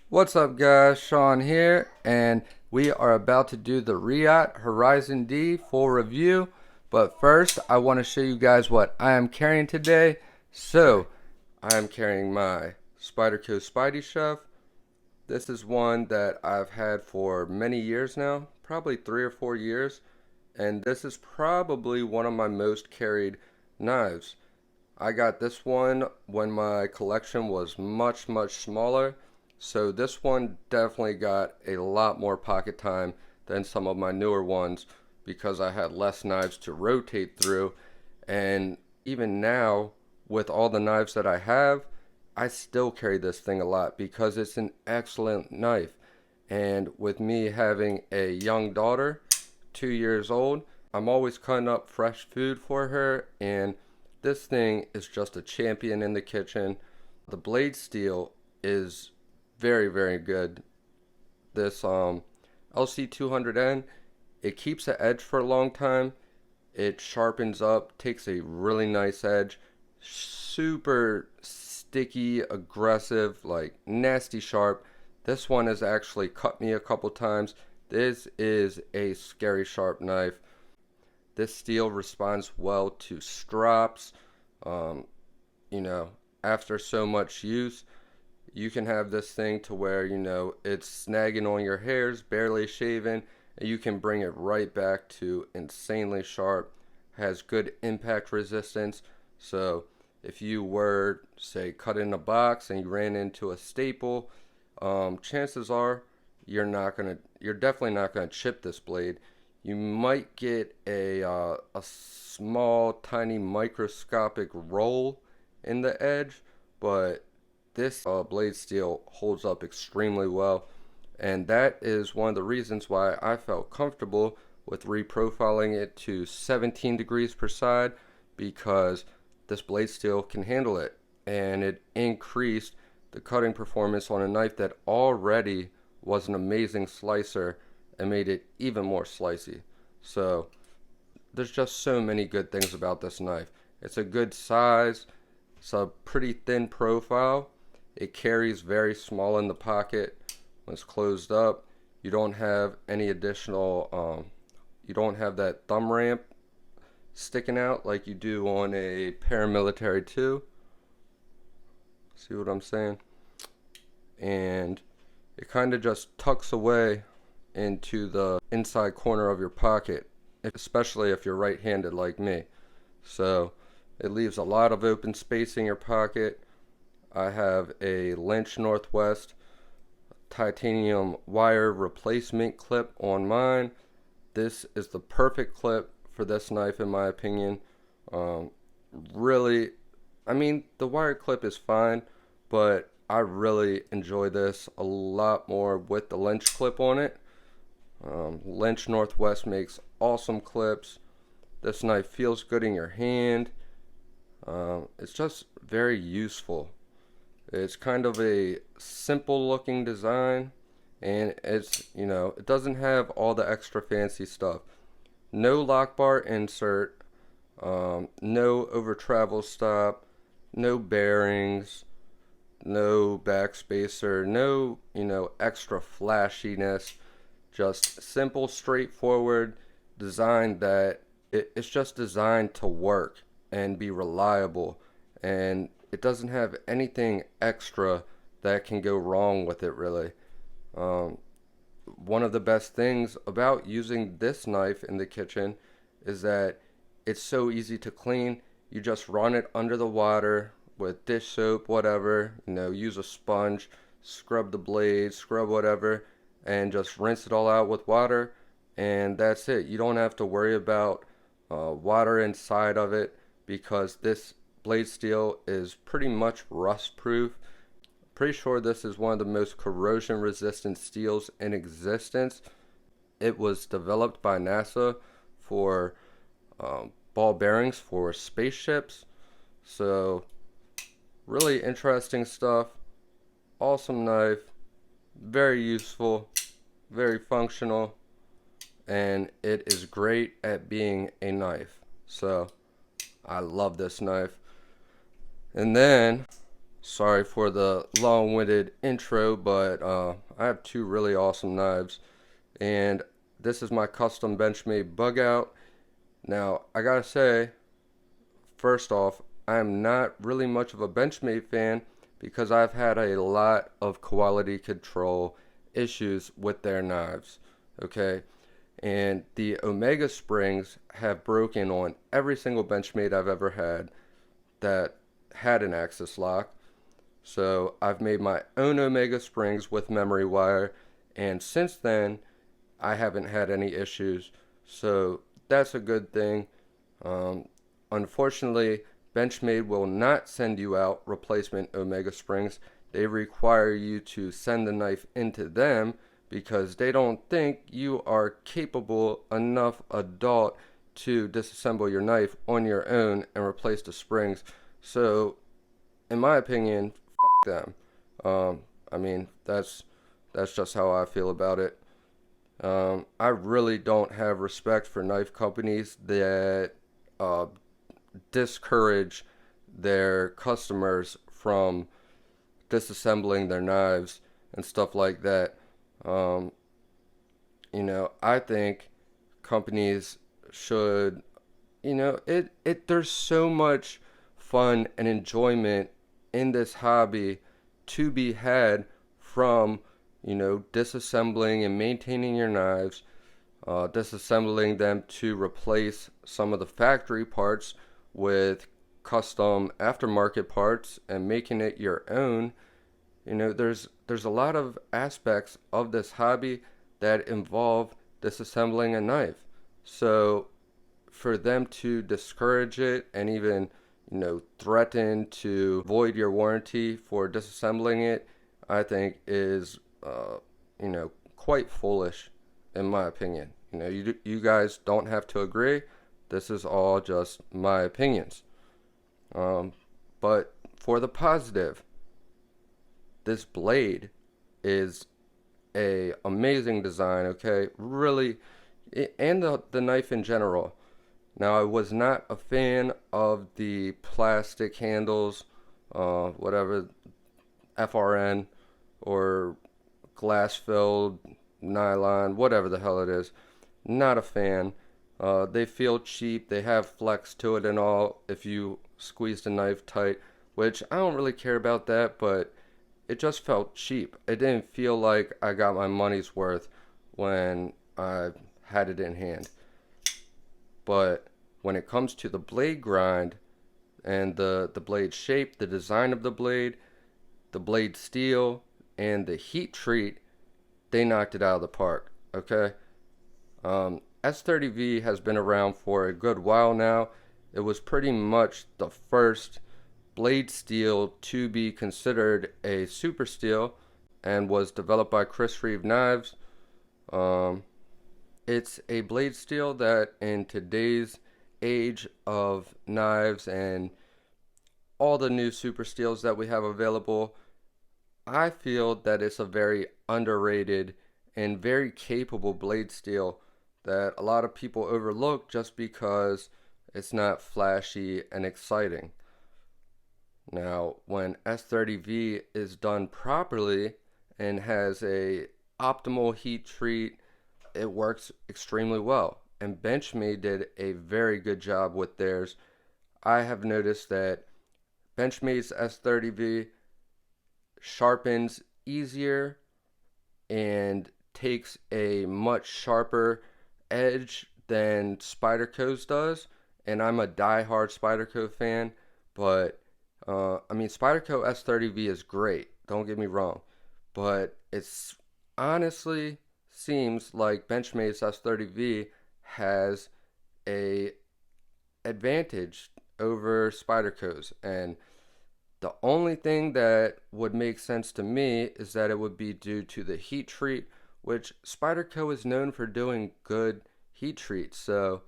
What's up guys, Sean here, and we are about to do the REIHA Horizon D full review. But first, I want to show you guys what I am carrying today. So, I am carrying my Spyderco Spidey Chef. This is one that I've had for many years now, probably 3 or 4 years. And this is probably one of my most carried knives. I got this one when my collection was much smaller, so this one definitely got a lot more pocket time than some of my newer ones because I had less knives to rotate through. And even now, with all the knives that I have, I still carry this thing a lot because it's an excellent knife. And with me having a young daughter, 2 years old, I'm always cutting up fresh food for her, and this thing is just a champion in the kitchen. The blade steel is very good. This LC200N, it keeps the edge for a long time. It sharpens up, takes a really nice edge. Super sticky, aggressive, like nasty sharp. This one has actually cut me a couple times. This is a scary sharp knife. This steel responds well to strops. Um, After so much use, you can have this thing to where, it's snagging on your hairs, barely shaven, and you can bring it right back to insanely sharp. Has good impact resistance. So if you were, say, cut in a box and you ran into a staple, chances are you're definitely not gonna chip this blade. You might get a small, tiny, microscopic roll in the edge, but this blade steel holds up extremely well, and that is one of the reasons why I felt comfortable with reprofiling it to 17 degrees per side, because this blade steel can handle it, and it increased the cutting performance on a knife that already was an amazing slicer and made it even more slicey. So there's just so many good things about this knife. It's a good size, it's a pretty thin profile, it carries very small in the pocket when it's closed up. You don't have any additional, you don't have that thumb ramp sticking out like you do on a paramilitary 2. See what I'm saying? And it kind of just tucks away into the inside corner of your pocket, especially if you're right-handed like me. So it leaves a lot of open space in your pocket. I have a Lynch Northwest titanium wire replacement clip on mine. This is the perfect clip for this knife in my opinion. Really, I mean, the wire clip is fine, but I really enjoy this a lot more with the Lynch clip on it. Lynch Northwest makes awesome clips. This knife feels good in your hand. It's just very useful. It's kind of a simple looking design, and it doesn't have all the extra fancy stuff. No lock bar insert, no over travel stop, no bearings, no backspacer, no, extra flashiness. Just simple, straightforward design that it's just designed to work and be reliable, and it doesn't have anything extra that can go wrong with it really. One of the best things about using this knife in the kitchen is that it's so easy to clean. You just run it under the water with dish soap, whatever, use a sponge, scrub the blade, scrub whatever, and just rinse it all out with water, and that's it. You don't have to worry about water inside of it, because this blade steel is pretty much rust proof. Pretty sure this is one of the most corrosion resistant steels in existence. It was developed by NASA for ball bearings for spaceships. So really interesting stuff. Awesome knife. Very useful. Very functional. And it is great at being a knife. So I love this knife. And then, Sorry for the long-winded intro, but I have two really awesome knives, and this is my custom Benchmade BUGOUT. Now, I gotta say, first off, I am not really much of a Benchmade fan because I've had a lot of quality control issues with their knives, okay? And the Omega springs have broken on every single Benchmade I've ever had that had an axis lock. So I've made my own Omega springs with memory wire, and since then I haven't had any issues. So that's a good thing. Um, Unfortunately, Benchmade will not send you out replacement Omega springs. They require you to send the knife into them because they don't think you are capable enough adult to disassemble your knife on your own and replace the springs. So in my opinion, them. I mean, that's just how I feel about it. I really don't have respect for knife companies that uh, discourage their customers from disassembling their knives and stuff like that. Um, I think companies should, there's so much fun and enjoyment in this hobby to be had from, disassembling and maintaining your knives, disassembling them to replace some of the factory parts with custom aftermarket parts and making it your own. There's a lot of aspects of this hobby that involve disassembling a knife. So for them to discourage it and even threaten to void your warranty for disassembling it, I think is quite foolish in my opinion. You guys don't have to agree. This is all just my opinions. But for the positive, this blade is a amazing design, okay? Really, and the knife in general. Now, I was not a fan of the plastic handles, whatever, FRN or glass filled nylon, whatever the hell it is. Not a fan. They feel cheap. They have flex to it and all if you squeeze the knife tight, which I don't really care about that, but it just felt cheap. It didn't feel like I got my money's worth when I had it in hand. But when it comes to the blade grind and the blade shape, the design of the blade steel, and the heat treat, they knocked it out of the park. Okay. S30V has been around for a good while now. It was pretty much the first blade steel to be considered a super steel and was developed by Chris Reeve Knives. It's a blade steel that in today's age of knives and all the new super steels that we have available, I feel that it's a very underrated and very capable blade steel that a lot of people overlook just because it's not flashy and exciting. Now, when S30V is done properly and has a optimal heat treat, it works extremely well. And Benchmade did a very good job with theirs. I have noticed that Benchmade's S30V sharpens easier and takes a much sharper edge than Spyderco's does. And I'm a die-hard Spyderco fan, but Spyderco S30V is great. Don't get me wrong, but it's honestly seems like Benchmade's S30V has a advantage over Spyderco's, and the only thing that would make sense to me is that it would be due to the heat treat, which Spyderco is known for doing good heat treats. So,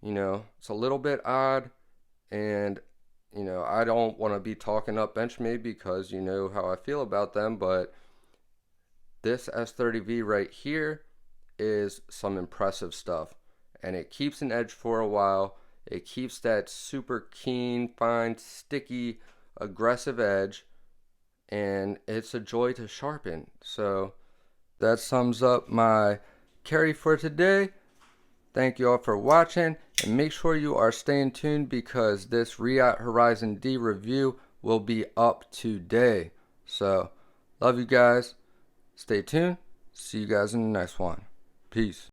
it's a little bit odd, and I don't want to be talking up Benchmade because you know how I feel about them, but this S30V right here is some impressive stuff, and it keeps an edge for a while. It keeps that super keen, fine, sticky, aggressive edge, and it's a joy to sharpen. So that sums up my carry for today. Thank you all for watching, and make sure you are staying tuned because this REIT Horizon D review will be up today. So love you guys, stay tuned, see you guys in the next one. Peace.